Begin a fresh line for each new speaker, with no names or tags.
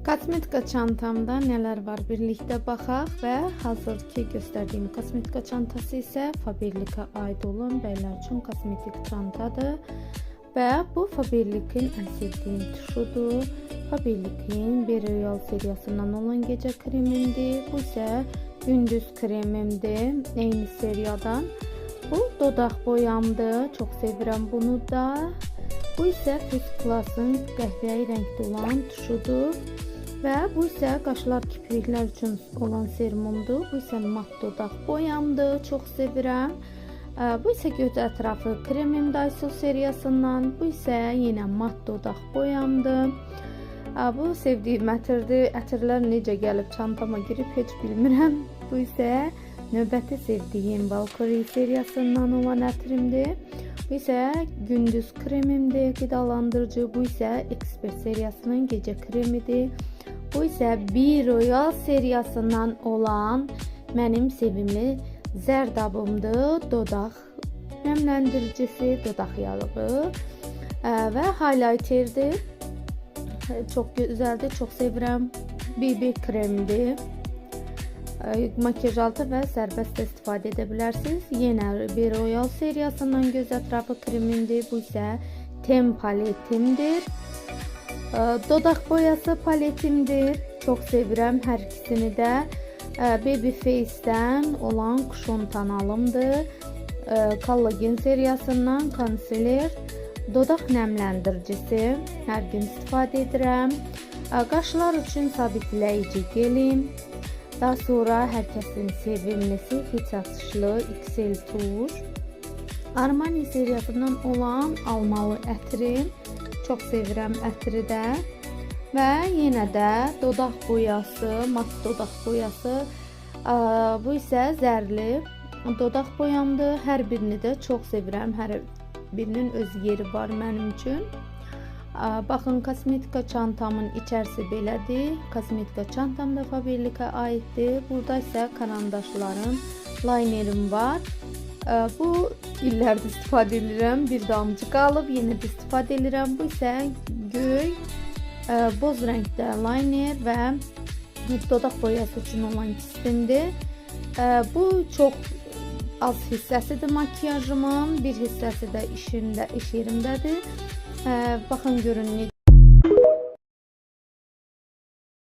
Kosmetika çantamda nələr var birlikdə baxaq və hazırki göstərdiyim kosmetika çantası isə Faberlicə aid olan bəylər üçün kosmetik çantadır və bu Faberlic'in ən sevdiyim tuşudur. Faberlic'in Beroyal seriyasından olan gecə kremimdir. Bu isə gündüz kremimdir, eyni seriyadan. Bu dodaq boyamdır, çox sevirəm bunu da. Bu isə First Class'ın qəhvəyi rəngdə olan tuşudur. Və bu isə qaşlar, kipriklər üçün olan serumumdur. Bu isə mat dodaq boyamdır. Çox sevirəm. Bu isə göz ətrafı kremim Daiso seriyasından. Bu isə yenə mat dodaq boyamdır. Bu sevdiyim ətirdir. Ətirlər necə gəlib çantama girib heç bilmirəm. Bu isə növbəti sevdiyim Valkyrie seriyasından olan ətirimdir. Bu isə gündüz kremimdir, qidalandırıcı. Bu isə Expert seriyasının gecə kremidir. Bu isə Beroyal seriyasından olan mənim sevimli zərdabımdır. Dodaq nəmləndiricisi, dodaq yağı və highlighterdir. Çox gözəldir, çox sevirəm. BB kremdir. Makyaj altı və sərbəst istifadə edə bilərsiniz. Yenə Beroyal seriyasından göz ətrafı kremimdir. Bu isə Tem paletimdir. Dodaq boyası paletimdir. Çox sevirəm hər ikisini də. Baby Face'dən olan kuşon tanalımdır. Collagen seriyasından konsiler, dodaq nəmləndiricisi hər gün istifadə edirəm. Qaşlar üçün sabitləyici gelim. Daha sonra hər kəsin sevimlisi heç açışlı XL tuş. Armani seriyasından olan almalı ətirim. Çox sevirəm ətiri də. Və yenə də dodaq boyası, mat dodaq boyası. Bu isə zərli dodaq boyamdır. Hər birini də çox sevirəm. Hər birinin öz yeri var mənim üçün. Baxın, kosmetika çantamın içərisi belədir. Kosmetika çantam da Faberlicə aiddir. Burada isə karandaşlarım, linerim var. Bu illərdir istifadə edirəm. Bir damcı qalıb, yenə də istifadə edirəm. Bu isə göy, boz rəngdə liner və dodaq boyası üçün olan kistimdir. Bu çox az hissəsidir makyajımın, bir hissəsi də iş yerimdədir. Baxın görün necə.